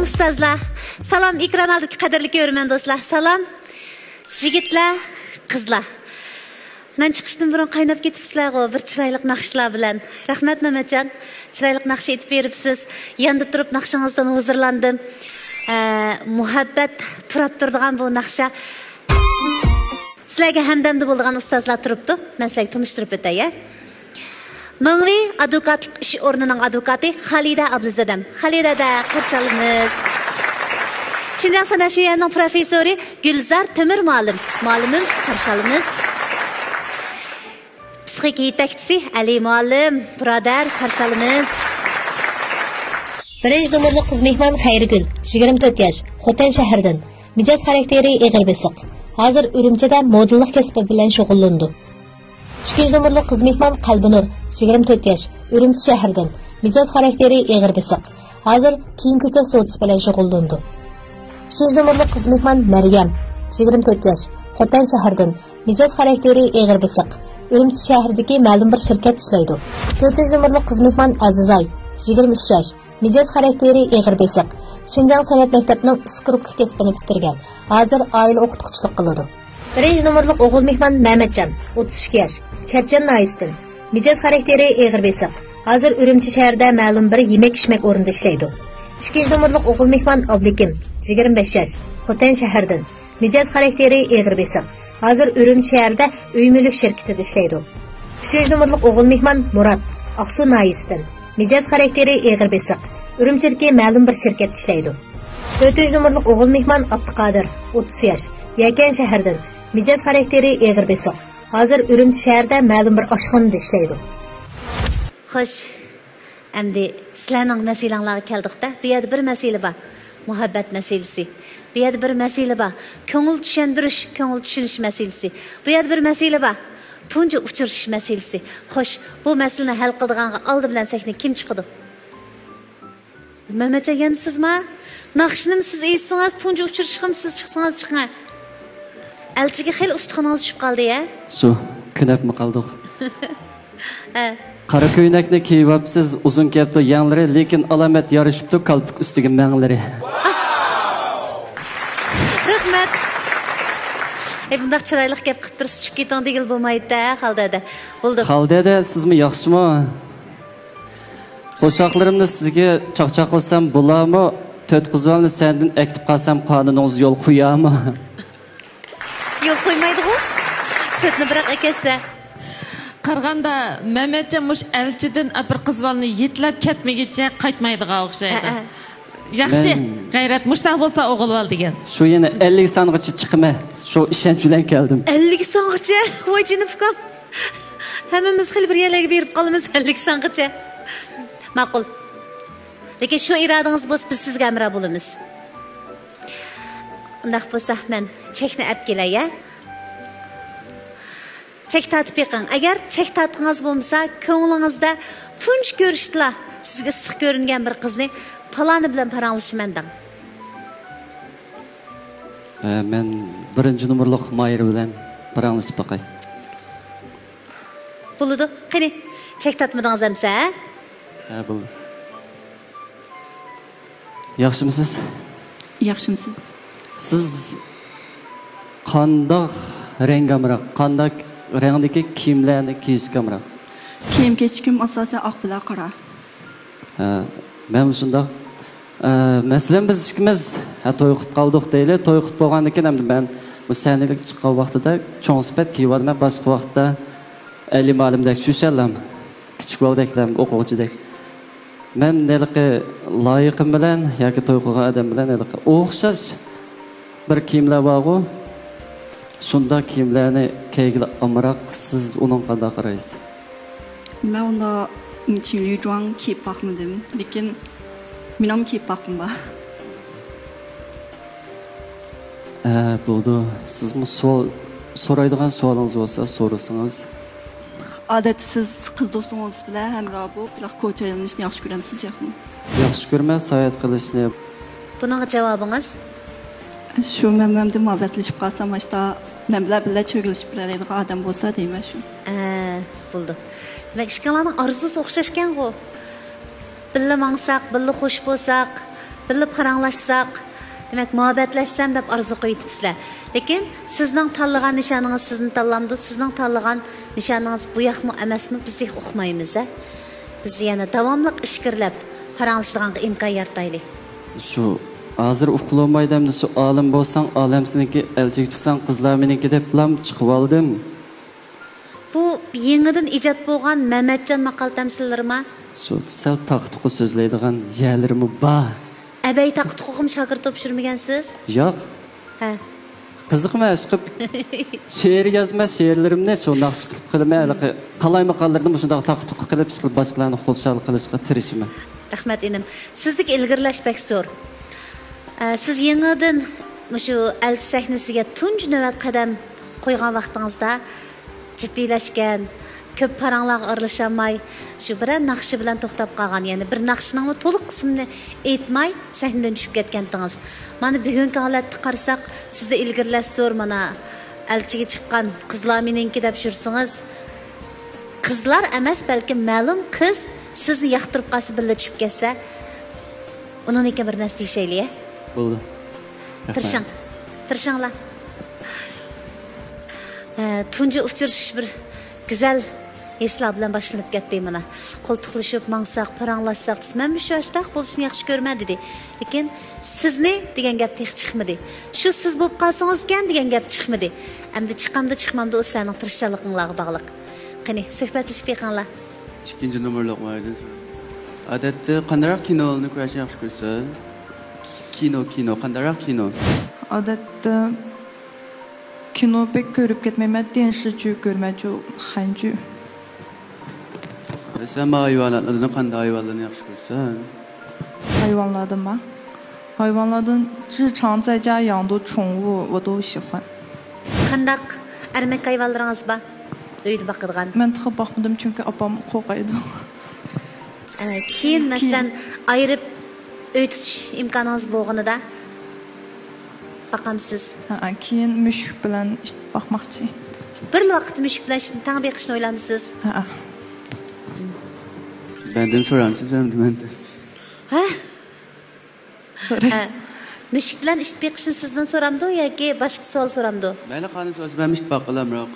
Ustozlar, salom ekran oldidagi qadrli ko'rman do'stlar. Salom yigitlar, qizlar. Men chiqishdan burun qaynab ketibsizlar-ku bir chiroyli naqshlar bilan. Rahmat Mamatjon, chiroyli naqsh etib beribsiz. Yanda turib naqshingizdan huzurlandim. Muhabbat purab turadigan bu naqsha sizlarga hamdamda bo'lgan ustozlar turibdi. Men sizlarga tanishtirib o'tay. Mangvi advokatlik ish o'rnining advokati Xalida Abduzadam. Xalidada qarshi olamiz. Şinjan Sanat Şuyanning professori Gulzar Temir muallimim qarshi olamiz. Psixika yetakchisi Ali muallim, birodar qarshi olamiz. Birinchi nomerli qiz mehmon Xayrigul, 24 yosh, Xotan shahridan. Mijoz xarakteri ig'ir besiq. Hozir Urumchida modellik kasbi bilan shug'ullandi. İkinci nomerli qiz mehmon Qalbinur, 24 yosh, Urumchi shahridan. Mijoz xarakteri ig'ir besiq. Hozir kiyim-kechak savdosi bilan shug'ullandi. 3 nomerli qiz mehmon Maryam, 24 yosh, Xotan shahridan. Mijoz xarakteri ig'ir besiq. Urumchi shahridagi ma'lum bir shirkat ishlaydi. 4 nomerli qiz mehmon Azizay, 23 yosh, mijoz xarakteri ig'ir besiq. Şinjan san'at maktabining uskurubki kasbini bitirgan. Hozir oila o'qituvchilik qiladi. 1 nomerli o'g'il mehmon Mamatjon, 32 yosh, Charchan noyisidan. Mijoz xarakteri eg'ir besiq. Hozir Urumchi shahrida ma'lum bir yemek-ichmak o'rnida ishlaydi. 2-numurlik o'g'il mehmon Oblikim, 25 yosh, Xotan shahridan. Mijoz xarakteri eg'ir besiq. Hozir Urumchi shahrida uy-mulk shirkatida ishlaydi. 3-numurlik o'g'il mehmon Murat, Aqsu Noyisdan. Mijoz xarakteri eg'ir besiq. Urumchidagi ma'lum bir shirkatda ishlaydi. 4-numurlik o'g'il mehmon Abduqodir, 30 yosh, Yakan shahridan. Mijoz xarakteri eg'ir besiq. Hozir Urumchi shahrida ma'lum bir oshxonada ishlaydi. Xo'sh, endi sizlarning masalanglarga keldik-da. Bu yerda bir masala bor. Muhabbat masalasi. Bu yerda bir masala bor. Ko'ngil tushundirish, ko'ngil tushunish masalasi. Bu yerda bir masala bor. Tunji uchirish masalasi. Xo'sh, bu masalani hal qiladiganga oldi bilan sahna kim chiqadi? Mehmetcan yana sizmi? Naqshnim siz eshitsangiz, tunji uchirishim siz chiqsangiz chiqing. Elchiga xil ustixoningiz tushib qoldi-ya? Shu, kunabmi qoldik. Qara ko'ynakni kiyibsiz, uzun kepti yanglari, lekin alomat yarashibdi qalbik ustiga manglari. Rahmat. Bundaq chiroyli gap qilib tursiz tushib keting degil bo'lmaydi-da, Xaldada. Bo'ldi. Xaldada sizmi yaxshimi? Qo'shoqlarimni sizga chaqchaqlasam bo'larmi? To'rt qizlarni sendan aktib qolsam qonuningiz yo'l qo'yarmi? Yo'q qo'ymaydi-ku. To'rtni biroq akasi. Qarganda Mehmetcan mush elchidan bir qizvalni yetlab ketmagicha qaytmaydigan o'xshaydi. Yaxshi, g'ayrat mushtaq bo'lsa o'g'ilval degan. Shu yana 50 songacha chiqma. Shu ishonch bilan keldim. 50 songacha? Voy jinifkom. Hammamiz xil bir yerlarga berib qolamiz 50 songacha. Ma'qul. Lekin shu irodangiz bo'lsa biz sizga amra bo'lamiz. Undaq bo'lsa men chekni olib kelay-ya. Chek tatib yiqing. Agar chek tatqingiz bo'lmasa, ko'nglingizda tunj ko'rishdilar sizga siq ko'ringan bir qizni paloni bilan paranglashman deng. Men 1-numurlik Mayra bilan paranglashib baqay. Bo'ladi. Qani, chek tatmadingiz hamsa? Ha, bo'ldi. Yaxshimisiz? Yaxshimisiz. Siz qandoq rangamroq, qandoq rangdagi kiyimlarni kiyishgamroq? Kiyim kechkim asosan oq bilan qora. Men shundoq. Masalan biz ikkimiz to'y qilib qoldik deyli, to'y qilib bo'lgandan keyin ham men bu sahnaga chiqqan vaqtida cho'ng sifat kiyib oldim, boshqa vaqtda Ali ma'lumdek shushallam, kichik bo'laklam, o'quvchidek. Men neliqi loyiqim bilan yoki to'y qilgan odam bilan neliqi o'xshash bir kiyimlar bor-ku. Shunda kiyimlarni kiygilar amroq, siz uning qanday qaraysiz? Men unda 情侣装 kiyib boqmadim, lekin men ham kiyib boqdim ba. Bo'ldi. Sizmi so'raydigan savolingiz bo'lsa, so'rasangiz. Odatda siz qiz do'stingiz bilan hamroh bo'lib ko'chalanishni yaxshi ko'ramsiz, yo'qmi? Yaxshi ko'raman, sayohat qilishni. Buning javobingiz? Shu men bilan muhabbatlashib qolsam, hashta men bilan birga cho'g'ilishib birlaydigan odam bo'lsa deyman shu. Bo'ldi. Demak, ishqalarning orzusi o'xshashgan-ku. Birga mangsak, birga xush bo'lsak, birga paranglashsak, demak, muhabbatlashsam deb orzu qo'yibsizlar. Lekin sizning tanlagan nishoningiz sizni tanlamdi, sizning tanlagan nishoningiz bu yoqmi emasmi bizdek uqmaymiz. Biz yana davomli ishkirlab paranglashtirganga imkon yarataylik. Shu hozir uqulmaydim, shu olim bo'lsang, olamsiniki, elchiga chiqsang, qizlar meniki deb bilan chiqib oldim. Bu yangidan ijod bo'lgan Mehmetcan maqol tamsillarimi? Shu sal taqtiqi so'zlaydigan yerlarimi bor. Abay taqtiqim shogird topshirmagansiz? Yo'q. Ha. Qiziqma chiqib. She'r yozma, she'rlarimni shu naqsh qilib qilmay, qalay maqollarni shunday taqtiq qilib, siqib boshqalarni xursand qilishga tirishiman. Rahmat enim. Sizlik ilgirlash pek zo'r. Siz yangidan shu elchi sahnasiga tunj navbat qadam qo'ygan vaqtingizda jiddiylashgan, ko'p paranglarga aralashamay, shu bir naqshi bilan to'xtab qolgan, ya'ni bir naqshning to'liq qismini aytmay sahnadan tushib ketgandingiz. Mana bugungi holatni qarasak, sizda ilgirlash zo'r. Mana elchiga chiqqan qizlar meniki deb shursingiz. Qizlar emas, balki ma'lum qiz sizni yoqtirib qolsa, birga tushib ketsa, uningga bir narsa deyishaylik. Bo'ldi. Tirishinglar. Tunji uchirish bir güzel Eslar bilan boshlanib ketdi mana. Qo'ltiqlashib, mangsaq, paranglashsaq, men shu yoshda bo'lishni yaxshi ko'rman dedi. Lekin sizni degan gap tex chiqmadi. Shu siz bo'lib qolsangiz ekan degan gap chiqmadi. Endi chiqamda chiqmamda o sizlarning tirishchiligingizga bog'liq. Qani, suhbatlashib beqinglar. İkinci numaralık vardı. Adette qandaroq kinoni ko'rishni yaxshi ko'rsan? Kino, qandaroq kino? Odatda kino pek ko'rib ketmayman, 电视剧 ko'rmayman, 韩剧. Sen hayvanlardan qanday hayvanlarni yaxshi ko'rsan? Hayvanlardan mı? Hayvanlardan 日常在家养的宠物我都喜欢. Qandaq ermak hayvonlaringiz bor? Uyda boqadigan. Men tıxı baxmadım çünkü apam qo'rqaydi. Keyin masalan ayirib uy tutish imkoningiz bo'lganida baqamsiz. Keyin mushuk bilan boqmoqchi. Bir vaqt mushuk bilan tang beqishni o'ylamisiz? Benden soramsiz endi menden. Ha? Mushuk bilan ish beqishni sizdan so'ramdi yoki boshqa savol so'ramdi? Mayli qani so'z ben ish baqalamroq.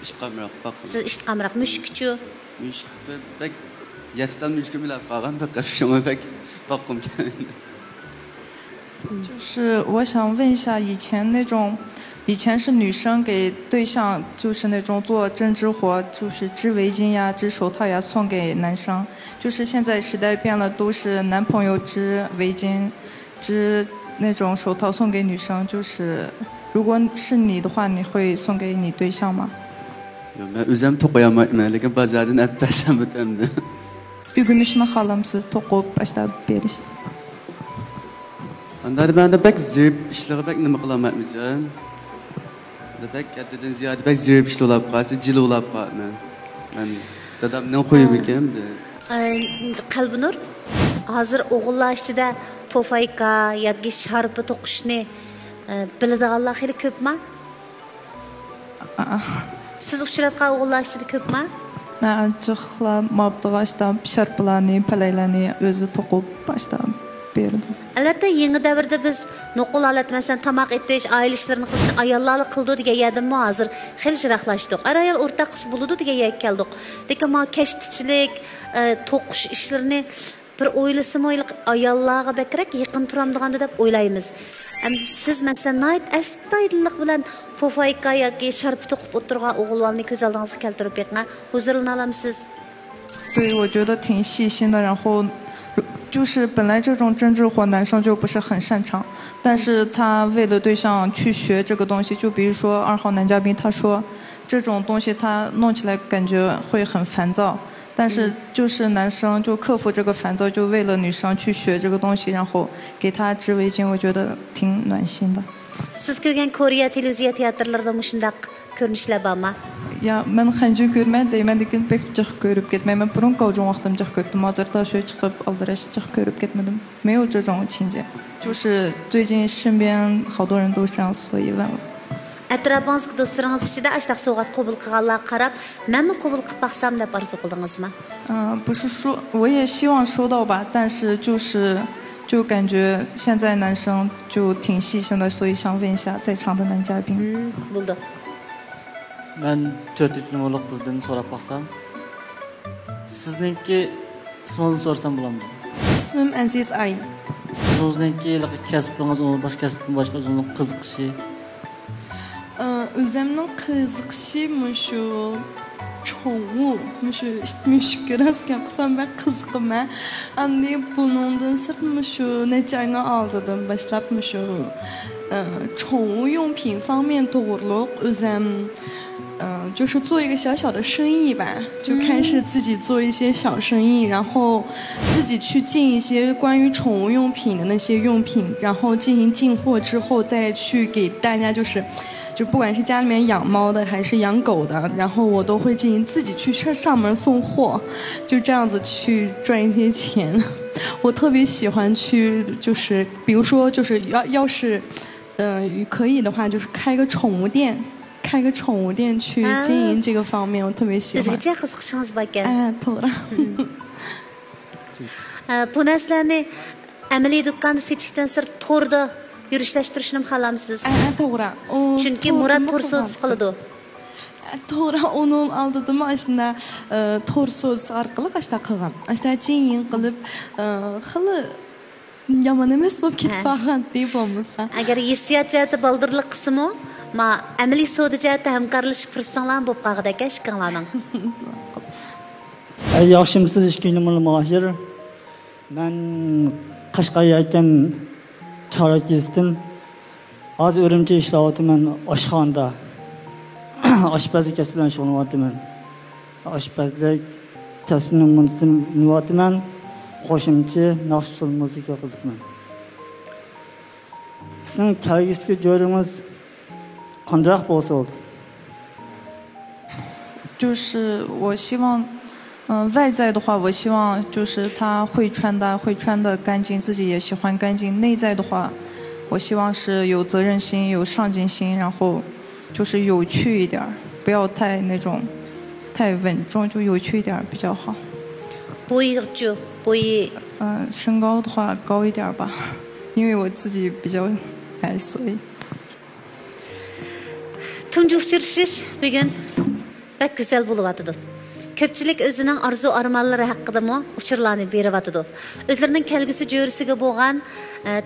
Ish qamroq baqim. Siz ish qamroq mushukchu. Mushuk bak yatdan mushuk bilan qolgan baq shunga bak baqim. 就是我想问一下，以前是女生给对象就是那种做针织活，就是织围巾呀、织手套呀送给男生，就是现在时代变了，都是男朋友织围巾、织那种手套送给女生。就是如果是你的话，你会送给你对象吗？ Ben özüm to'qoyamayman, lekin bozordan olib tashlamayman. Ügünüşünü xalamsız to'qib boshlab berish. Anlar bende pek zirb işleri pek nima qilamayman. Pek kattadan ziyade pek zirb ishlar olib qolsa, jil olib qolman. Men dadamning qo'yib ekanman. Qalbinur, hozir o'g'illar ichida pofayka yoki sharpa to'qishni biladiganlar xili ko'pmi? Siz uchratgan o'g'illar ichida ko'pmi? Jiqlar mabdag'ashdan sharpalarni, palaylarni o'zi to'qib boshlab berdi. Albatta yangi davrda biz nuqul holat masalan tamoq etish, oila ishlarini qilishni ayollar qildi degan yerdami hozir xil shiraqlashdik. Ayol o'rtaq qilsa bo'ladi degan yerga keldik. Lekin ma kashtichilik, to'qish ishlarini bir o'ylasam ayollarga bakrak yaqin turamdiganda deb o'ylaymiz. Endi siz masalan nayt astoydillik bilan pofayka yoki sharpa to'qib o'tirgan o'g'illarni ko'z oldingizga keltirib beqing. Huzurlana olamsiz? 对，我觉得挺细心的。然后就是本来这种针织活男生就不是很擅长，但是他为了对象去学这个东西，就比如说2号男嘉宾他说这种东西他弄起来感觉会很烦躁，但是就是男生就克服这个烦躁，就为了女生去学这个东西，然后给她织围巾，我觉得挺暖心的。 Siz ko'rgan Koreya televiziya teatrlarida mushundaq ko'rinishlar bormi? Ya men hangi ko'rmadim deyman, lekin pek jiq ko'rib ketmayman. Burun qolgan vaqtim jiq ko'rdim. Hozirda shu chiqib aldirash jiq ko'rib ketmadim. 没有这种情节，就是最近身边好多人都这样，所以问我。 Atrofingizga do'stlaringiz ichida ashtaq sovg'at qabul qilganlarga qarab, menmi qabul qilib baqsam deb orzu qildingizmi? 不是说我也希望收到吧，但是就感觉现在男生就挺细心的，所以想问一下在场的男嘉宾。Bo'ldi. Men 4 numaralı qizdan so'rab baqsam, sizningki ismingizni so'rasam bo'ladimi? İsmim Aziz Ayn. Sizningki kasbingiz, boshqa kasbdan boshqa o'zingizning qiziqishi. O'zimning qiziqishim shu 宠物，mushuk raskan qilsam ben qiziqaman. Endi bundan sirt shu necha oyni oldidan boshlab shu 宠物用品方面to'g'riliq o'zim 就是做一个小小的生意吧，就开始自己做一些小生意，然后自己去进一些关于宠物用品的那些用品，然后进行进货之后再去给大家就不管是家里面养猫的还是养狗的，然后我都会进行自己去上门送货，就这样子去赚一些钱。我特别喜欢去，就是比如说就是要是可以的话，就是开个宠物店。开个宠物店去经营这个方面，我特别喜欢。Sizga qiziqishingiz bor ekan. To'g'ri. Bu narsalarni amaliy do'konda sotishdan sirt to'rda yurishlashtirishni xohlamsiz? To'g'ri. Chunki Murad to'rsiz qiladi. To'g'ri onun aldıdım aslında to'r so'z orqali ashta qilgan. Ashta cheyin qilib xili yomon emas bo'lib ketib qolgan deb bo'lmasa. Agar hissiyot jihati baldirlik qismi, ma amaliy savdo jihati hamkorlashib fursatlar bo'lib qolgan ekan ishqinglarning. Yaxshimisiz 2 numaralı muhasir. Ben Qashqarya'dan Chorakizdan hozir Urumchi ishlayapman oshxonada. Oshpazlik kasbi bilan shug'ullanyapman. Oshpazlik kasbini muntazam qo'shimcha naqsh usul muzika qiziqman. Sizning kelgusi joyingiz qanday bo'lsa oldu? 就是我希望外在的话，我希望就是他会穿的干净，自己也喜欢干净。内在的话，我希望是有责任心、有上进心，然后就是有趣一点，不要太那种太稳重，就有趣一点比较好。身高的话高一点吧，因为我自己比较矮，所以。Tuncu uçuruşuş bugün pek güzel buluvatıdı. Köpçilik özünün arzu armanları hakkında mı uçurlarını berivatıdı. Özlerinin kelgüsü cörüsüge boğan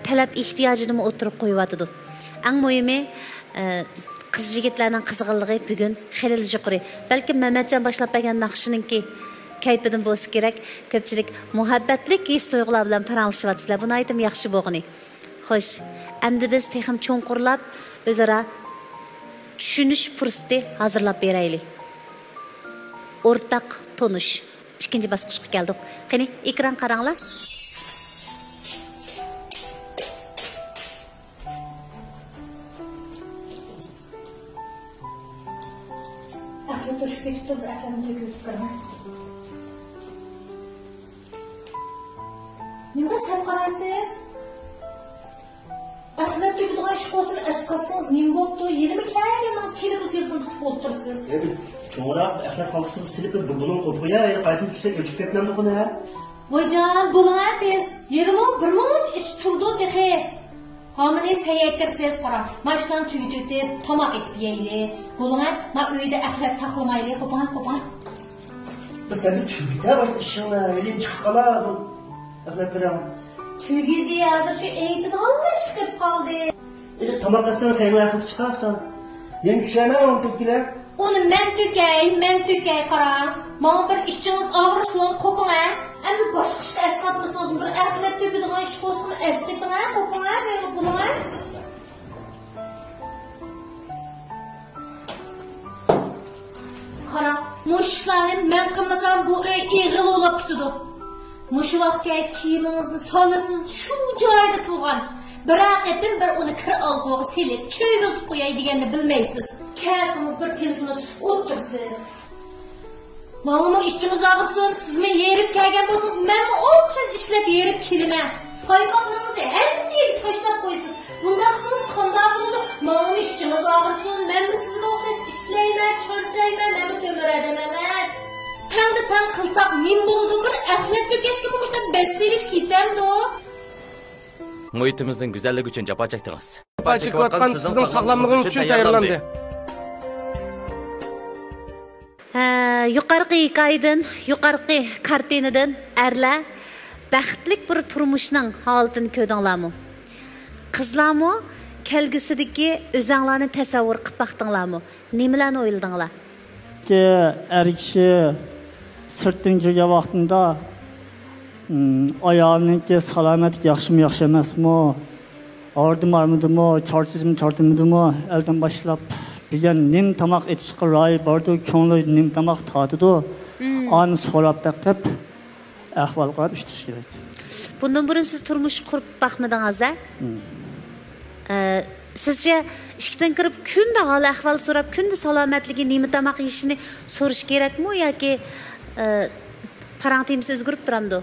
talep ihtiyacını mı oturup koyuvatıdı. En mühimi kız jigitlerinin kızgınlığı bugün xelil yukarı. Belki Mehmetcan başlap bergen naqşınınki kaypidin bolsa kerak. Köpçilik muhabbetlik his tuyg'ular bilan paranglashıvatsizlar. Buni aytım yaxshi bo'lg'ini. Xo'sh, endi biz texim cho'nqurlab o'zaro tushunish fursati hazırlab beraylik. O'rtaq tonush. İkinci basqıchga keldik. Qani, ekran qaranglar. Ahli to'shib ketibdi, akamni to'kib qaraman. Nima sen qaraysiz? Ahli to'kadigan ish qo'sini asqasangiz nima bo'pti? Yelimi kelganman, kelib o'tizim tutib o'tirsiz. Çoğunluk ahlak halkısını silip bunun kopuya kaysını düşsek ölçüp ketmemdi bunu ha? Vaycan, bulun tez. Yerimi bir mum iş turdu dexe. Hamini seyyektirsiz qara. Maçtan tüyütüp, tomak etip yeyli. Bulun ma öyde ahlak saklamaylı. Kopan. Sen bir tüyüte başta işinle öyle çıkıp kala bu ahlak veren. Tüyüdü hazır şu eğitim alma çıkıp kaldı. Tomak etsen senin ayaklık çıkarsan. Yeni düşüremem onu tepkiler. Onu men tükey qara. Mana bir işçiniz ağrısın, kopun ha. Endi boshqa ishda esqatmasangiz bir axlat to'kadigan ish qo'simi esqiting ha, kopun ha, böyle bulun ha. Qara, mushlarni men qilmasam bu uy ig'il bo'lib ketadi. Mush vaqtga kiyimingizni solasiz shu joyda turgan. Biroq etim bir uni kir olg'og'i silib, cho'yilib qo'yay deganni bilmaysiz. Kelsiniz bir telefonni tutib o'tirsiz. Mama işçimiz ağırsın, siz men yerip kelgen bolsanız, men o'xshash ishlab yerip kelime. Hayvanlarınızda hem yeri taşlab qo'ysiz. Bundaqsınız qanday bo'ladi? Mama işçimiz ağırsın, men sizga o'xshash ishlayman, charchayman, men tömür adam emas. Tangda tang qilsak nim bo'ladi? Bir axlat to'kashga bo'lishda beselish ketamdi o. Muhitimizin güzelliği için capa çektiniz. Capa çekivatkan sizin sağlamlığınız için tayyorlandı. Yuqorqi hikoyadan, yuqorqi kartinadan erlar baxtlik bir turmushning holatini ko'rdinglarmi? Qizlarmi kelgusidagi o'zinglarni tasavvur qilib baqdinglarmi? Nimalarni o'yladinglar? Er kishi sirtdan kirgan vaqtida ayolniki salomatlik yaxshimi, yaxshi emasmi? Ordimmi, chartidimi, eldan boshlab degan nim tomoq etishga ro'y bordi, ko'ngli nim tomoq totidi. Ani so'rab baqib ahvol qarab ishlash kerak. Bundan burun siz turmush qurib baqmadingiz-a? Sizce ishdan kirib kunda hol ahvol so'rab, kunda salomatligi, nima tomoq yeyishini so'rash kerakmi yoki parantiyimiz o'zgarib turamdi?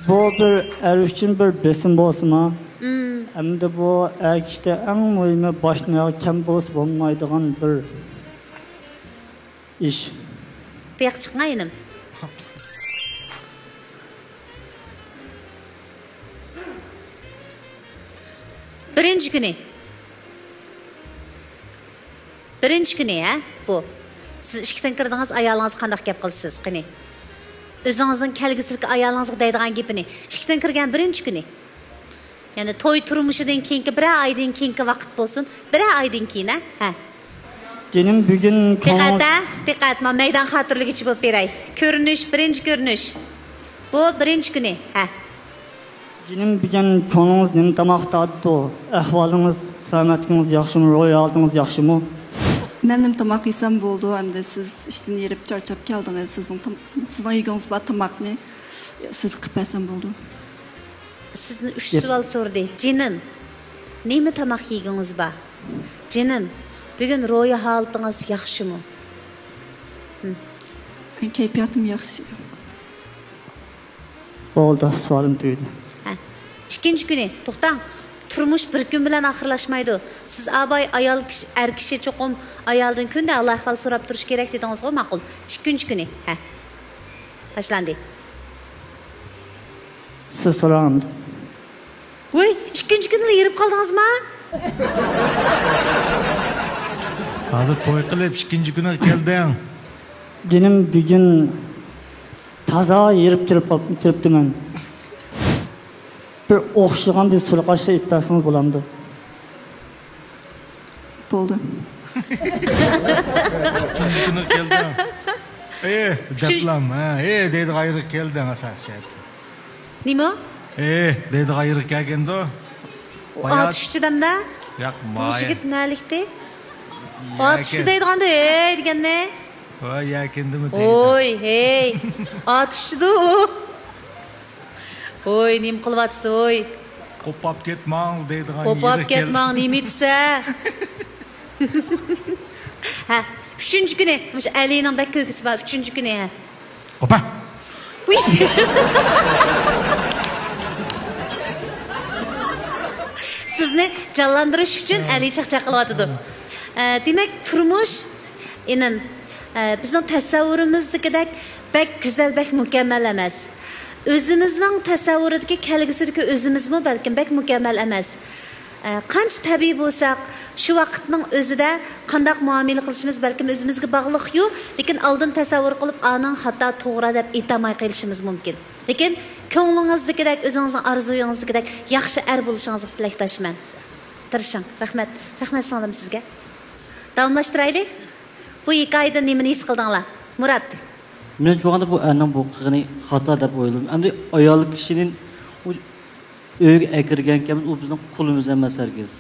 Bu bir er uchun bir besim bo'lsa-mi? Endi bu erkekte en mühimi başına kim bo'lsa bo'lmaydigan bir iş. Bu yoqqa chiqmaydim. Birinchi kuni Birinchi kuni, ha? Bu. Siz ishdan kirdingiz, ayolingizga qanday gap qilsiz, qani? O'zingizning kelgusidagi ayolingizga deydigan gapini ishdan kirgan birinchi kuni. Ya'ni to'y turmushidan keyingi bir oydan keyingi vaqt bo'lsin, bir oydan keyin, ha? Canım bugün Diqqat, men maydon xotirligicha bo'lib beray. Ko'rinish, birinchi ko'rinish. Bu birinchi kuni, ha? Canım bugün konuğunuz nem tamaq tadı, ahvalınız, selametiniz yaxşımı, roy aldınız yaxşımı? Mənim tamaq yesəm oldu, həm də siz işdən yerib çarçab gəldiniz, sizin yiyiniz var tamaqni, siz qıpəsəm oldu. Sizden 3 savol sordu. Canım, neymi tamaq yiyiniz var? Canım, bugün roy halatınız yaxşımı? Keyfiyyatım yaxşı. Oldu, sualım tüydü. İkinci günü, to'xtang. Turmush bir kun bilan oxirlashmaydi. Siz abay ayol kishi, er kishi cho'qim ayoldan kunda Alloh ahvol so'rab turish kerak dedingiz-ku, ma'qul. Ikkinchi kuni, ha. Boshlandi. Siz so'rang. Voy, ikkinchi kuni yirib qoldingizmi? Hozir to'y qilib ikkinchi kuni kelding. Canım bugün taza yirib kiribdiman. Bir o'xshagan bir surqashga ipasiniz bo'lamdi. Bo'ldi. Üçüncü kuni kelding. Deplam, deydi gayrı kelding asosiyat. Nima? Deydi gayrı kelganda. Ot tushdi-da? Yo'q, Bu yigit nalikdi? Ot tushdi deyganda, deganda. Voy, yakindimi deydi. Oy, hey. Ot tushdi. Oy, nim qilvatsız, oy. Qopab ketmang deydigan yeri. Qopab ketmang, nima desa? Ha, 3-chi kuni, o'sha Alining bak ko'kisi bor, 3-chi kuni, ha. Qopa. Uy. Sizni canlandirish uchun Ali chaqchaq qilyotdi. Demak, turmush enim bizning tasavvurimizdagidek bak go'zal, bak mukammal emas. O'zimizning tasavvuridagi kelgusidagi o'zimizmi balkim bak mukammal emas. Qancha tabiiy bo'lsak, shu vaqtning o'zida qanday muomala qilishimiz balkim o'zimizga bog'liq-yu, lekin oldin tasavvur qilib, aning xato to'g'ri deb aytamay qilishimiz mumkin. Lekin ko'nglingizdagidek, o'zingizning orzuyingizdagidek yaxshi er bo'lishingizga tilakdoshman. Tirishing. Rahmat. Rahmat singlim sizga. Davomlashtiraylik. Bu hikoyada nimani his qildinglar? Murat. Men çoğanda bu erning bu qilgani xato deb o'yladim. Endi ayol kishining uyga akirgankanmiz, u bizning qulimiz emas herkes.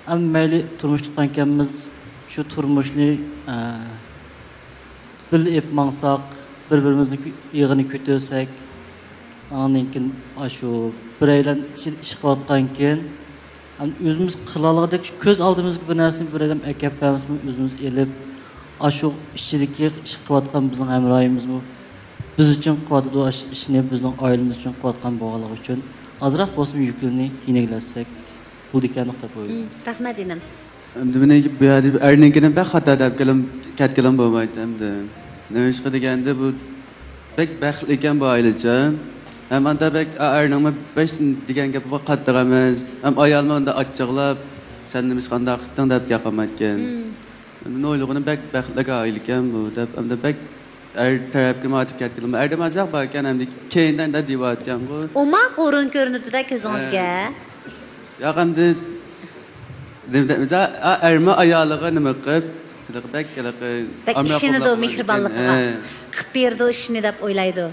Ammo mayli turmush tutgankanmiz, shu turmushni bilib mangsak, bir-birimizning yig'ini ko'tarsak, andan keyin shu biraylar ish qilayotganken, o'zimiz qilaolgandek ko'z oldimizga bir narsani bir adam akapamizmi, o'zimiz elib Aşu işçilikki iş qilayotgan bizning hamroyimizmi? Biz uchun qilayotgan ishni bizning oilamiz uchun qilayotgan bo'g'aliq uchun azroq bo'lsin yuklarni yengillatsak, bu degan nuqta qo'ydim. Rahmat edim. Endi men bu yerda erninkini bak xato deb ketganim bo'lmaydi endi. Nima ish qilganda bu bek baxtli ekan bu oilacha. Ham anda bek erningmi 5 degan gap bu qattiq emas. Ham ayolni unda achchiqlab, sen nima ish qanday qilding deb gapirmayotgan. Ne oyluğunu bek baxtlık aileken bu deb amda bek tarafga matib ketdim. Erdem azaq barkan hamda keyindan da divatgan bu. Oma qorun ko'rinibdi-da ko'zingizga. Yo'q hamda demza erma ayoliga nima qilib bek ishini da mehribonlikqa qilib berdi ishini deb o'ylaydi.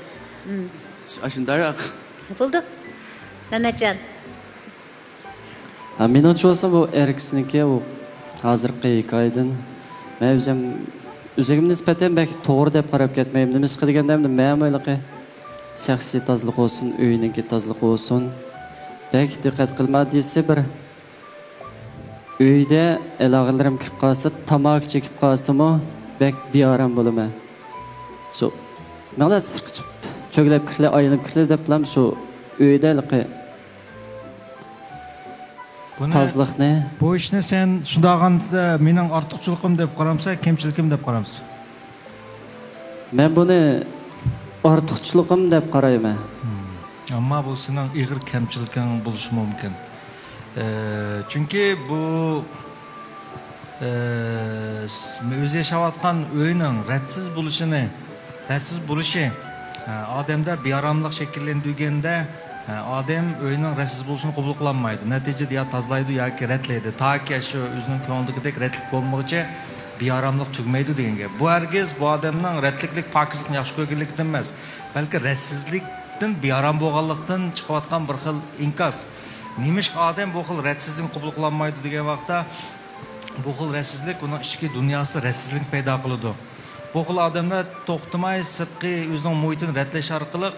Ashundaroq. Bo'ldi. Mamatjon. Menimcha bo'lsa bu erkisniki u hozirgi hikoyadan men o'zimga nisbatan belki to'g'ri deb qarab ketmayman. Nima qilganda ham ma'muliki shaxsiy tozalik bo'lsin, uyiniki tozalik bo'lsin. Belki diqqat qilmadiysa bir uyda aloqalarim kirib qolsa, tomoq chekib qolsam-u, bek beoram bo'laman. Shu mana sirq chiqib, cho'glab kirlar, aylanib kirlar deb bilam shu uydaligi tozliqni. Bu ishni sen shundag'anda mening ortiqchiligim deb qaramsa, kemchilikim deb qaramsiz? Men buni ortiqchiligim deb qarayman. Ammo bu sening ig'ir kamchiliking bo'lishi mumkin. Chunki bu o'zi yashayotgan uyning radsiz bo'lishi odamda bearomlik shakllantirganda odam uyning radsiz bo'lishini qabul qilolmaydi. Natijada ya tozalaydi yoki radlaydi. Toki shu o'zining ko'nglidagidek radlik bo'lmoqcha bearomlik tugmaydi degan gap. Bu hargiz bu odamning radliklik pokizlikni yaxshi ko'rganligidan emas, balki radsizlikdan bearom bo'lganlikdan chiqayotgan bir xil inkos. Nemişki odam bu xil radsizlikni qabul qilolmaydi degan vaqtda bu xil radsizlik uning ichki dunyosi radsizlik paydo qiladi. Bu xil odamlar to'xtamay sirtqi o'zining muhitini radlash orqali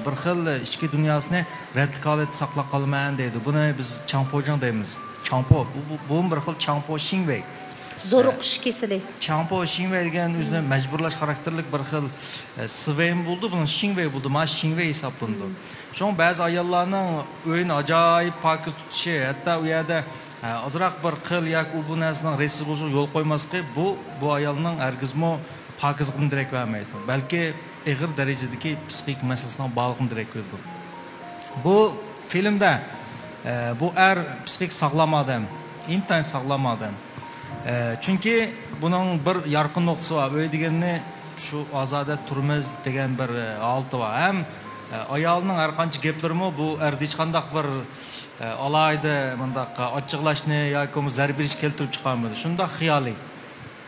bir xil ichki dunyosini radlik holatda saqlab qolman deydi. Buni biz changpojang deymiz. Changpo bu bir xil changpo shingvey. Zo'ruqish kesili. Changpo shingvey degan o'zini majburlash xarakterlik bir xil sveym bo'ldi, buni shingvey bo'ldi. Mana shingvey hisoblandi. Şu ba'zi ayollarning o'yini ajoyib pokiz tutishi, hatto u yerda ozroq bir qil yoki bu narsaning resiz bo'lishiga yo'l qo'ymaslik bu ayolning hargizmo pokizlikni darak vermaydi. Balki ig'ir darajadagi psixik masalasidan bog'liqni darak berdi. Bu filmda bu psixik sog'lom odam, intayin sog'lom odam. Chunki buning bir yorqin nuqtasi bor. O'y deganni shu ozoda turmiz degan bir olti bor. Ham ayolning har qancha gaplarimi bu hech qanday bir alayda bundaq ochiqlashni yoki zarba berish keltirib chiqarmaydi. Shunda xiyoliy.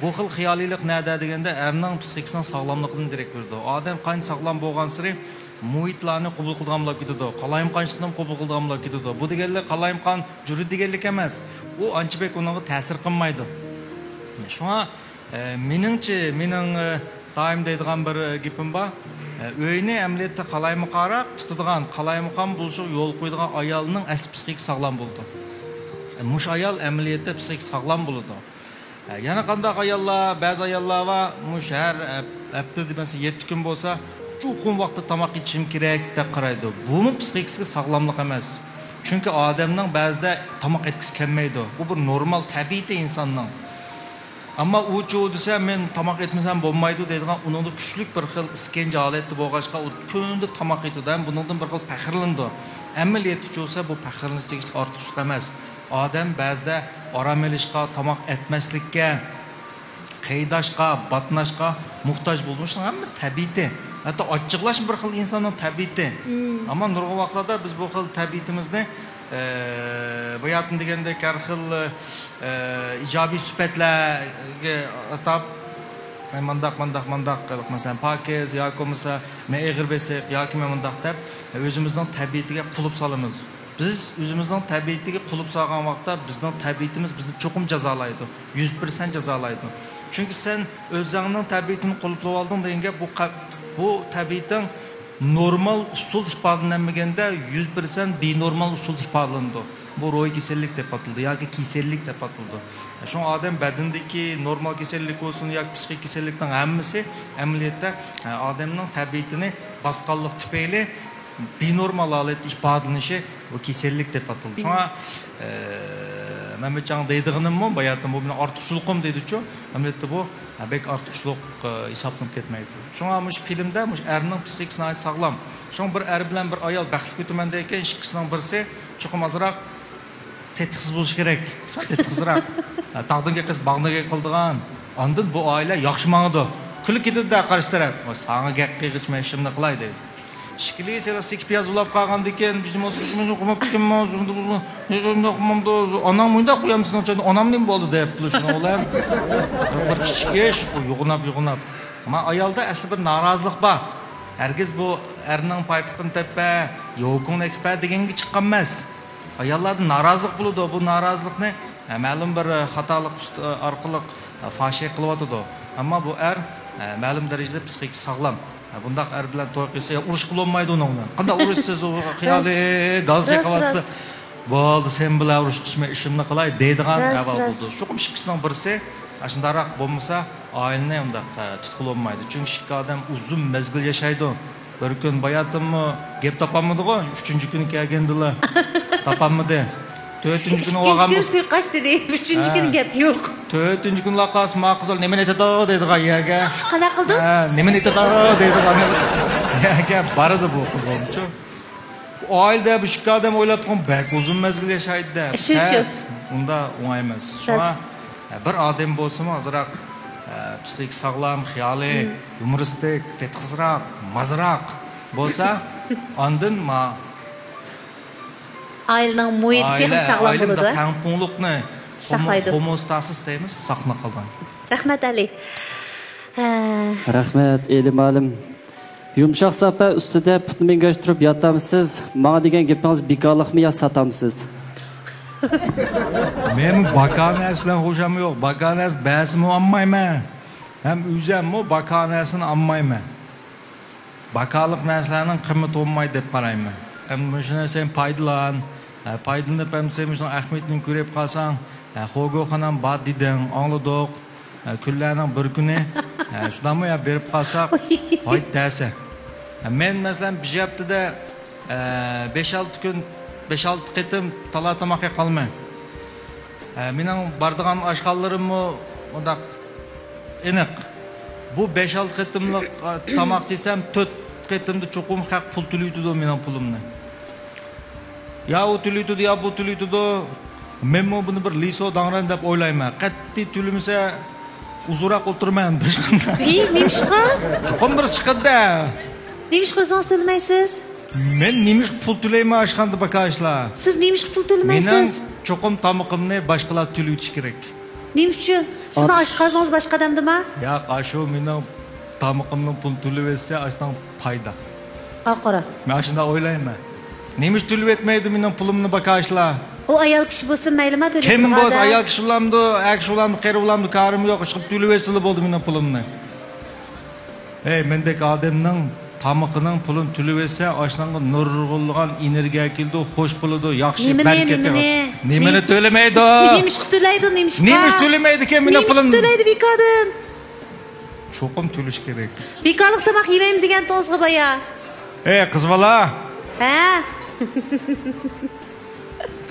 Bu xil xiyolilik nada deganda erning psixikasining sog'lomligidan darak berdi. Odam qancha sog'lom bo'lgan sari muhitlarni qabul qilgan bo'lib ketadi. Qalayim qanchadan qabul qilgan bo'lib ketadi. Bu deganlar qalayim qan juri deganlik emas. U anchibek unga ta'sir qilmaydi. Shuna meningcha mening doim deydigan bir gapim bor. O'yini amaliyotda qalaymiqaroq tutadigan, qalaymiqam bo'lishi yo'l qo'yadigan ayolning asl psixik sog'lom bo'ldi. Mush ayol amaliyotda psixik sog'lom bo'ladi. Yana qanday ayollar, ba'zi ayollar va mush har haftada mesela 7 kun bo'lsa, chuqur vaqtda tomoq yeyishim kerak deb qaraydi. Bu psixik sog'lomlik emas. Chunki odamning ba'zida tomoq yetkisi kelmaydi. Bu bir normal tabiiy insonning. Ammo u desa men tomoq etmasam bo'lmaydi deydigan uningda kuchli bir xil iskenja holati bo'lg'achqa u kunda tomoq yetadidan buningdan bir xil faxrlandi. Amaliyotda bo'lsa bu faxrlanishga ortiqcha emas. Odam ba'zida orom olishga, tomoq etmaslikka, qaydashga, batnashga muhtoj bo'lmoqning hammasi tabiiy. Hatto ochiqlash bir xil insonning tabiiy. Ammo nurg'un vaqtlarda biz bu xil tabiitimizni bayatın degandek har xil ijobiy sifatlarga atab mandaq qilib masalan pokiz yoki bo'lmasa men ig'ir besiq yoki men mundaq deb o'zimizning tabiatiga qulib solamiz. Biz o'zimizning tabiatiga qulib solgan vaqtda bizning tabiatimiz bizni cho'qim jazolaydi. 100% jazolaydi. Chunki sen o'zingning tabiatini qulplab olding deganga bu tabiating normal usul ifodalanmaganda 100% benormal usul ifodalandi. Bu ro'y kasallik deb ataldi yoki kasallik deb ataldi. Şu odam badandagi normal kasallik bo'lsin yoki psixik kasallikning hammasi amaliyotda odamning tabiatini bosqanlik tufayli benormal holatda ifodalanishi bu kasallik deb ataldi. Shunga Mehmetcan deydiğinimmi bayatım bu benim artıqçılıqım deydi-ku. Amaliyotda bu bek artıqçılıq hesablanıp ketmeydi. Şuna filmde erning psixikasini sağlam. Şuna bir er bilan bir ayol baxtli o'taman deyotgan ikkisining birisi chuqur azroq tetkisiz bo'lishi kerak. Tetkizroq. Taqdimga qiz bag'niga qildigan. Ondan bu oila yaxshi mangdi. Kulib ketdi-da qarshi taraf. Sana gap qilg'itmay ishimni qilay deydi. Şikili serasik piyaz ulap kalgan diken bizim oturuşumuzu okumak kimmiz bunu okumamda anam mıydı kuyamsın açan anam ne oldu deyip buluşuna olan bir kişiş yoğunap ama ayalda aslı bir narazılık var herkes bu erinin paypıkın tepe yoğun ekpe degenge çıkanmaz ayallarda narazılık buludu bu narazılık ne malum bir hatalık arkalık faşiye kılıvatıdı ama bu malum derecede psixik sağlam Bundaq er bilan to'y qilsa urush qilolmaydi uningni. Qanday urushsiz u xiyoli gaz chaqavatsa bo'ldi sen bilan urush qilmay ishimni qilay deydigan avval bo'ldi. Shu qimshikisining birisi shundaroq bo'lmasa oilani undaq tutqilolmaydi. Chunki ikki odam uzun mezgil yashaydi. Bir kun bayatimmi gap topolmadi-ku, 3-kuni kelgandilar. Topolmadi. 4-kuni olgan. 2 kun suiqash dedi, 3-kuni gap yo'q. 4-kuni laqas maqsal nima aytadi deydigan yerga. Qana qildi? Nima aytadi deydigan yerga boradi bu qizg'onchi. Oilada bu ikki odam o'ylab qo'ygan, bak uzun mezgil yashaydi. Unda o'ng'ay emas. Shuna bir odam bo'lsa-mu, azroq psixik sog'lom, xiyoli, humoristik, tetqizroq, mazroq bo'lsa, ondan ailening muhiti ham sog'lom bo'ladi. Ailemda tangpungliqni saqlaydi. Homostasis deymiz, saqlab qolgan. Rahmat Ali. Rahmat Eli ma'lum. Yumshoq sopa ustida putni mengashtirib yotamsiz. Menga degan gapingiz bekorlikmi yo satamsiz? Men bakanas bilan xo'sham yo'q. Bakanas ba'zimi olmayman. Ham o'zimmi bakanasini olmayman. Bakarlik narsalarning qimmati olmaydi deb qarayman. Ham shuni sen foydalan. Foydalanib ham sen shuni Ahmetning ko'rib qolsang, xo'goxonam bor dedim, angladik. Kunlarning bir kuni shundanmi ya berib qolsak, hoy desa. Men masalan bir haftada 5-6 kun 5-6 qitim talatamoqqa qolmay. Mening bardigan oshxonalarimni unda aniq. Bu 5-6 qitimlik tamoq desam 4 qitimda cho'qim haq pul to'laydi mening pulimni. Ya u to'laydi ya bu to'laydi. Men buni bir liso dangran deb o'ylayman. Qattiq to'limsa uzunroq o'tirmayman boshqanda. Nimishqa? Cho'qim bir chiqadi. Nimishqa o'zingiz to'lamaysiz? Men nimish pul to'layman ashqanda bakashlar. Siz nimishqa pul to'lamaysiz? Mening cho'qim tamoqimni boshqalar to'layish kerak. Nima uchun? Sizning oshqozingiz boshqa odamdimi? Yo'q, ashu mening tamoqimni pul to'layversa, ashdan foyda. Oqora. Men shunda o'ylayman. Nimish to'lab etmaydi mening pulimni bakashlar. O ayol kishi bo'lsa maylima to'laydi. Kim bo'lsa ayol kishi bilamdi, akşulamdi, qerilamdi, karim yo'q, chiqib to'laversa bo'ldi mening pulimni. Mendek odamning tamoqining pulini to'laversa, oshnanga nurg'ulgan energiya keldi, xo'sh bo'ladi, yaxshi barkat. Nimani to'lamaydi? Nimish to'laydi, nimish. Nimish to'lamaydi kim mening pulimni? Nimish to'laydi bekordan. Cho'qim to'lish kerak. Bekorlik tomoq yemayman degan to'zg'i boya. Qiz bola. Ha.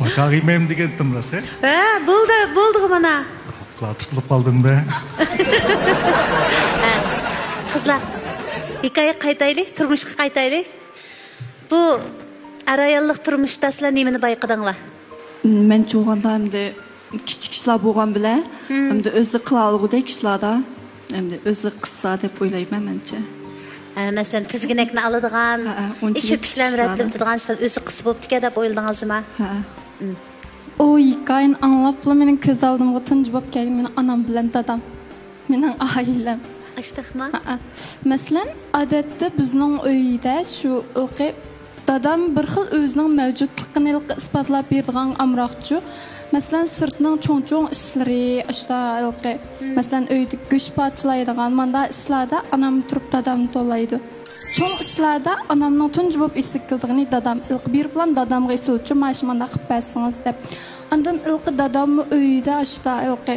Bakar yemayman degan timlasa? Ha, bo'ldi mana. Tutilib qoldim-da. Qizlar, hikoya qaytaylik, turmushga qaytaylik. Bu arayonlik turmushda sizlar nimani bayqadinglar? Men cho'g'anda hamda kichik ishlar bo'lgan bilan, hamda o'zi qila olgudek ishlarda, hamda o'zi qilsa deb o'ylayman mencha. Masalan, tizginakni oladigan, ish ishlarni ratlab ishlar o'zi qilsa bo'pti-ku deb o'yladingizmi? Ha. O hikoyani anglab, mening ko'z oldimga tunji bo'lib kelgan mening onam bilan dadam, mening oilam. Ashtaqma? Masalan, odatda bizning uyda shu ilqi dadam bir xil o'zining mavjudligini isbotlab beradigan amroqchi. Masalan, sirtning cho'ng-cho'ng ishlari, ilqi. Masalan, uyda go'sht parchalaydigan manda ishlarda onam turib dadamni to'laydi. Cho'ng ishlarda onamning tunji bo'lib isikildigini dadam ilqi berib bilan dadamga isilchi mashmanda qilib bersangiz deb. Ondan ilqi dadamni uyda ilqi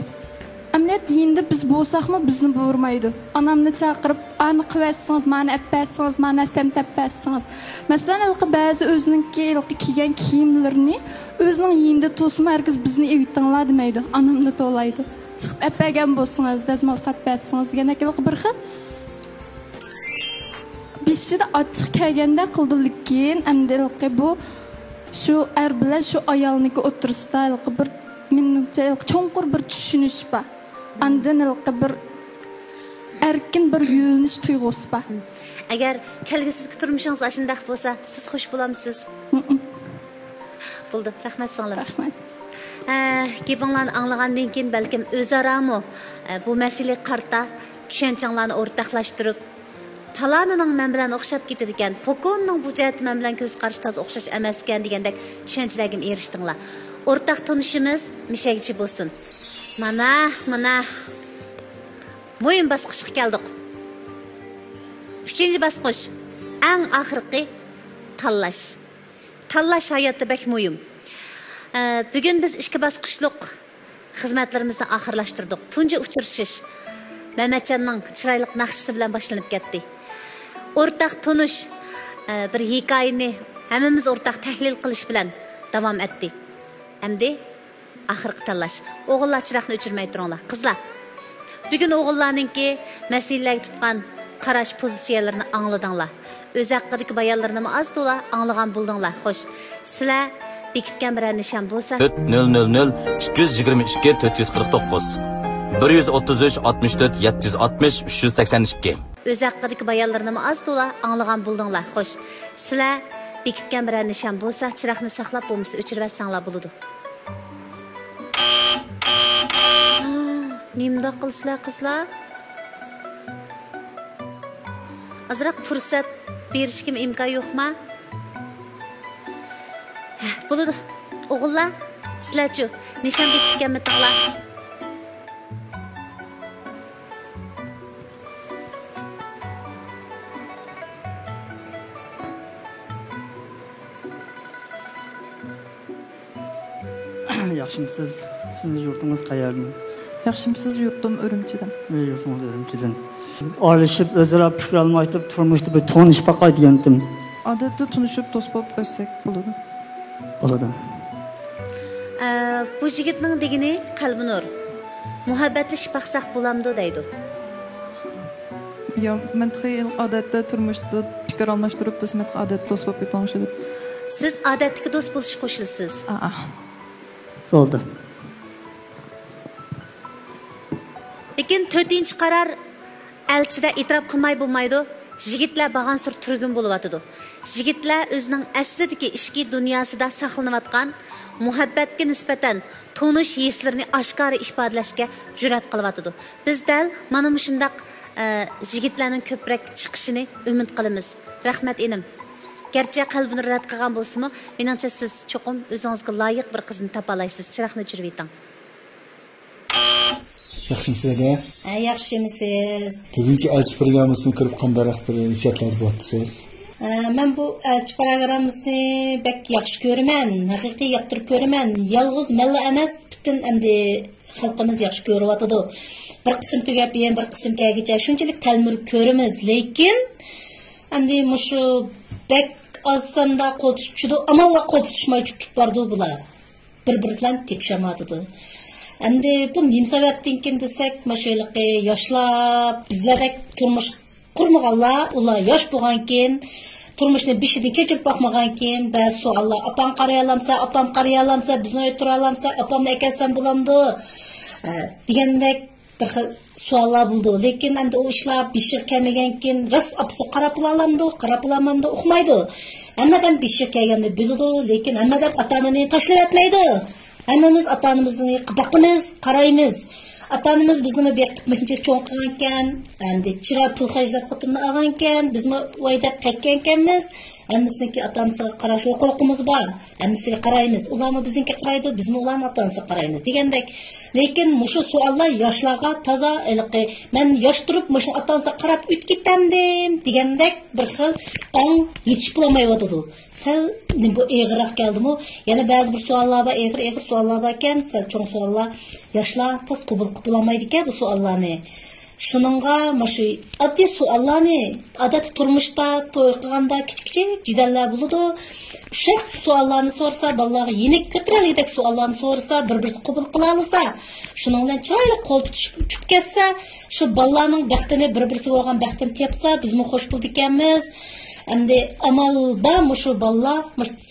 Amnet yindi biz bo'lsaqmi bizni buyurmaydi. Onamni chaqirib, "Ani qilasiz, meni apasiz, meni asam tapasiz." Masalan, ilqi ba'zi o'zininki kiygan kiyimlarini o'zining yindi to'sma hargiz bizni evitinglar demaydi. Onamni to'laydi. Chiqib apagan bo'lsangiz, dazmol sapasiz degan ilqi bir xil. Bizda ochiq kelganda qildi, lekin endi ilqi bu shu er bilan shu ayolniki o'tirsda ilqi bir menimcha cho'nqur bir tushunish bor. Andan ilqi bir erkin bir yo'linish tuyg'usi bor. Agar kelgusi turmushingiz shunday bo'lsa, siz xush bo'lamsiz? Bo'ldi, rahmat sizlarga. Rahmat. Gapinglarni anglagandan keyin balkim o'zaramo bu masala qarta tushunchalarni o'rtoqlashtirib Palanining men bilan o'xshab ketadi ekan, Pokonning bu jihati men bilan ko'z qarashi toz o'xshash emas ekan degandek tushunchalarga erishdinglar. O'rtaq tanishimiz mishagchi bo'lsin. Mana muhim bosqichga keldik. 3-bosqich. Eng oxirgi tanlash. Tanlash hayotda bek muhim. Bugun biz 2 bosqichlik xizmatlarimizni oxirlashtirdik. Tunji uchrashish Mehmetcanning chiroyli naqshisi bilan boshlanib ketdi. O'rtaq tonish bir hikoyani hammamiz o'rtaq tahlil qilish bilan davom etdi. Endi oxirgi tanlash. O'g'illar chiroqni o'chirmay turinglar. Qizlar, bugun o'g'illarningki masalalarga tutgan qarash pozitsiyalarini angladinglar. O'z haqidagi bayonlarni oz to'la anglagan bo'ldinglar. Xo'sh, sizlar bekitgan bir nishon bo'lsa 400 222 449 133 64 760 382 o'z haqidagi bayonlarni oz to'la anglagan bo'ldinglar. Xo'sh, sizlar bekitgan bir nishon bo'lsa, chiroqni saqlab bo'lmasa o'chirvatsanglar bo'ladi. Nimda qilsizlar qizlar? Azroq fursat berishkim imkon yo'qmi? Bo'ladi. O'g'illar, sizlarchu nishon bekitganmi taqlar? Yaxshimisiz? Sizning yurtingiz qayerdan? Yaxshimisiz, yurtim Urumchidan. Yurtingiz Urumchidan. Olishib, o'zaro fikr almashib, turmushda bir tanishib baqay degandim. Odatda tunishib, do'st bo'lib o'ssak bo'ladi. Bo'ladi. Bu yigitning degini Qalbinur. Muhabbatlashib baqsaq bo'lamdi deydi. Yo, men xeyl odatda turmushda fikr almashtirib, do'stlik odat do'st bo'lib tanishib. Siz odatdagi do'st bo'lishga qo'shilasiz. Bo'ldi. Lekin 4-qaror elchida e'tirof qilmay bo'lmaydi. Yigitlar bag'an sur turgun bo'lyotidi. Yigitlar o'zining aslidagi ishki dunyosida saqlanayotgan muhabbatga nisbatan tonish hislarini oshkora ifodalashga jur'at qilyotidi. Biz dal mana shundaq yigitlarning ko'proq chiqishini umid qilamiz. Rahmat enim. Gerçi qalbini rad qilgan bo'lsa-mu, meningcha siz cho'qim o'zingizga loyiq bir qizni topa olasiz. Chiroqni o'chirib yeting. Yaxshimisiz? Yaxshimisiz. Bugungi elchi programmasini ko'rib qanday bir hissiyotlar bo'lyapsiz? Men bu elchi programmasini bek yaxshi ko'raman, haqiqiy yoqtirib ko'raman. Yolg'iz menla emas, butun endi xalqimiz yaxshi ko'ryapti. Bir qism tugab, bir qism kagicha shunchalik talmurib ko'ramiz, lekin endi mushu bek azsanda qo'l tutishdi, amalla qo'l tutishmay chiqib bordi bular. Bir-birlan tekshirmadi. Endi bu nim sababdan desek, mashaylaqi yoshlar bizlardek turmush qurmaganlar, ular yosh bo'lgankin, turmushni bishidan kechirib boqmagankin, ba'zi savollar opam qarayalamsa, bizni o'tiralamsa, opamni akasan bo'lamdi degandek bir xil savollar bo'ldi. Lekin endi u ishlar bishir kelmagankin, rost opsi qarab olamamdi, uqmaydi. Hammadan bishir kelganda biladi, lekin hammadan ota-onani tashlab etmaydi. Hammamiz ota-onamizni boqamiz, qaraymiz. Ota-onamiz bizni berqitmoqchi cho'ng qilgan ekan, endi chira pul xarjlab xotinni olgan ekan, bizni voydab qaytgan ekanmiz. Hammasiniki ota-onasiga qarash huquqimiz bor. Hammasiga qaraymiz. Ularmi bizningga qaraydi, bizmi ularni ota-onasiga qaraymiz degandek. Lekin mushu savollar yoshlarga toza iliqi. Men yosh turib, mushu ota-onasiga qarab o'tib ketamdim degandek bir xil ong yetishib bo'lmaydi. Sel bu eg'iroq keldimi? Yana ba'zi bir savollar bor, eg'ir savollar bor ekan, sel cho'ng savollar yoshlar to's qabul qilolmaydi ekan bu savollarni. Shuningga mashu oddiy savollarni odatda turmushda to'y qilganda kichik jidallar bo'ladi. Shu savollarni so'rasa, bolalarga yenik ko'tarilgidek savollarni so'rasa, bir-birisi qabul qila olsa, shuning bilan chiroyli qo'l tutishib uchib ketsa, shu bolalarning baxtini bir-birisiga olgan baxtini tepsa, bizmi xush bo'ldik ekanmiz. Endi amal bor mushu bolalar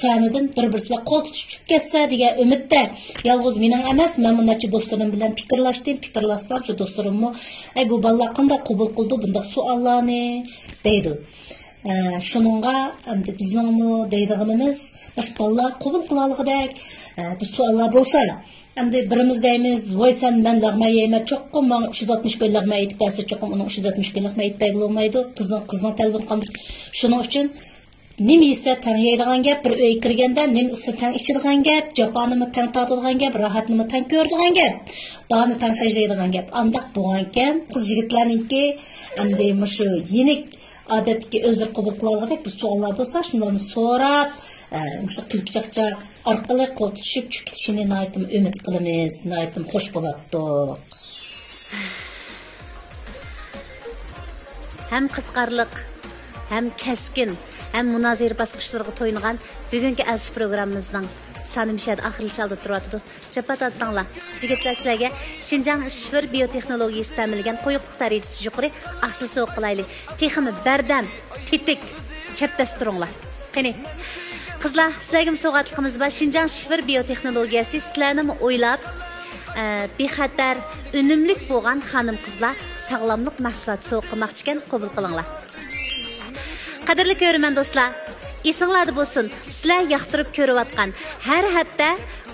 sanidan bir-birisiga qo'l tutishib ketsa degan umidda. Yolg'iz mening emas, men bundachi do'stlarim bilan fikrlashsam, shu do'stlarimmi, bu bolalar qanday qabul qildi bunday savollarni deydi. Shuningga endi bizning deydiganimiz, bolalar qabul qila olgandek bu savollar bo'lsa, endi birimiz deymiz, "Voy sen men lag'ma yeyman, cho'qqim, men 360 kun lag'ma yeyib bersa, cho'qqim uni 360 kun lag'ma yeyib bo'lmaydi." Qizning talabini qanday. Shuning uchun nima esa tang yeydigan gap, bir uy kirganda nima esa tang ichadigan gap, japonimi tang totadigan gap, rohatnimi tang ko'radigan gap, bani tang xajlaydigan gap. Andaq bo'lgankan, qiz yigitlarningki endi mushu yenik odatga o'zir qabul qiladigan bir savollar bo'lsa, shunlarni so'rab, mushu kulkichaqchaq orqali qo'l tutishib ketishini aytib umid qilamiz, aytib xush bo'ladi. Ham qisqarliq, ham kaskin, ham munozir basqichlariga to'yingan bugungi elchi programmamizning soni mishad oxirlash oldi turibdi. Chapat atdinglar. Yigitlar sizlarga Xinjiang shifr biotexnologiyasi ta'minlangan qo'yiqliq darajasi yuqori axsil sovuq qilaylik. Texmi bardam, tetik, chapdas turinglar. Qani. Qizlar, sizlarga sovg'atligimiz bor. Shinjang shifir biotexnologiyasi sizlarni o'ylab, bexatar, unumlik bo'lgan xonim-qizlar sog'lomlik mahsuloti sovg'a qilmoqchi ekan, qabul qilinglar. Qadrli ko'rman do'stlar, esinglarda bo'lsin, sizlar yoqtirib ko'rayotgan, har hafta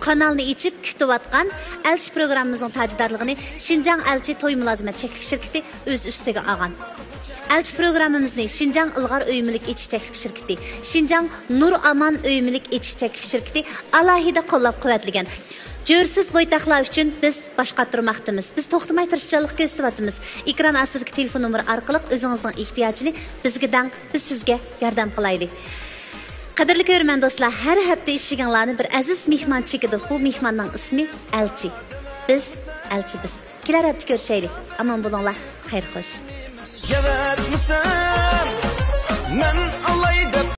kanalni ichib kutayotgan elchi programmamizning tajdorligini Shinjang elchi to'y mulozimat cheklik shirkati o'z ustiga olgan. Elchi programmamizni Shinjang Ilg'or uyumilik ichish cheklik shirkati, Shinjang Nur Aman uyumilik ichish cheklik shirkati alohida qo'llab-quvvatlagan. Jo'rsiz boytaqlar uchun biz boshqartirmoqdamiz. Biz to'xtamay tirishchilik ko'rsatyapmiz. Ekran ostidagi telefon nomeri orqali o'zingizning ehtiyojini bizga dang, biz sizga yordam qilaylik. Qadrli ko'rman do'stlar, har hafta ishinglarni bir aziz mehmon chekidi. Bu mehmonning ismi Elchi. Biz elchimiz. Kelar hafta ko'rishaylik. Omon bo'linglar. Xayr xo'sh.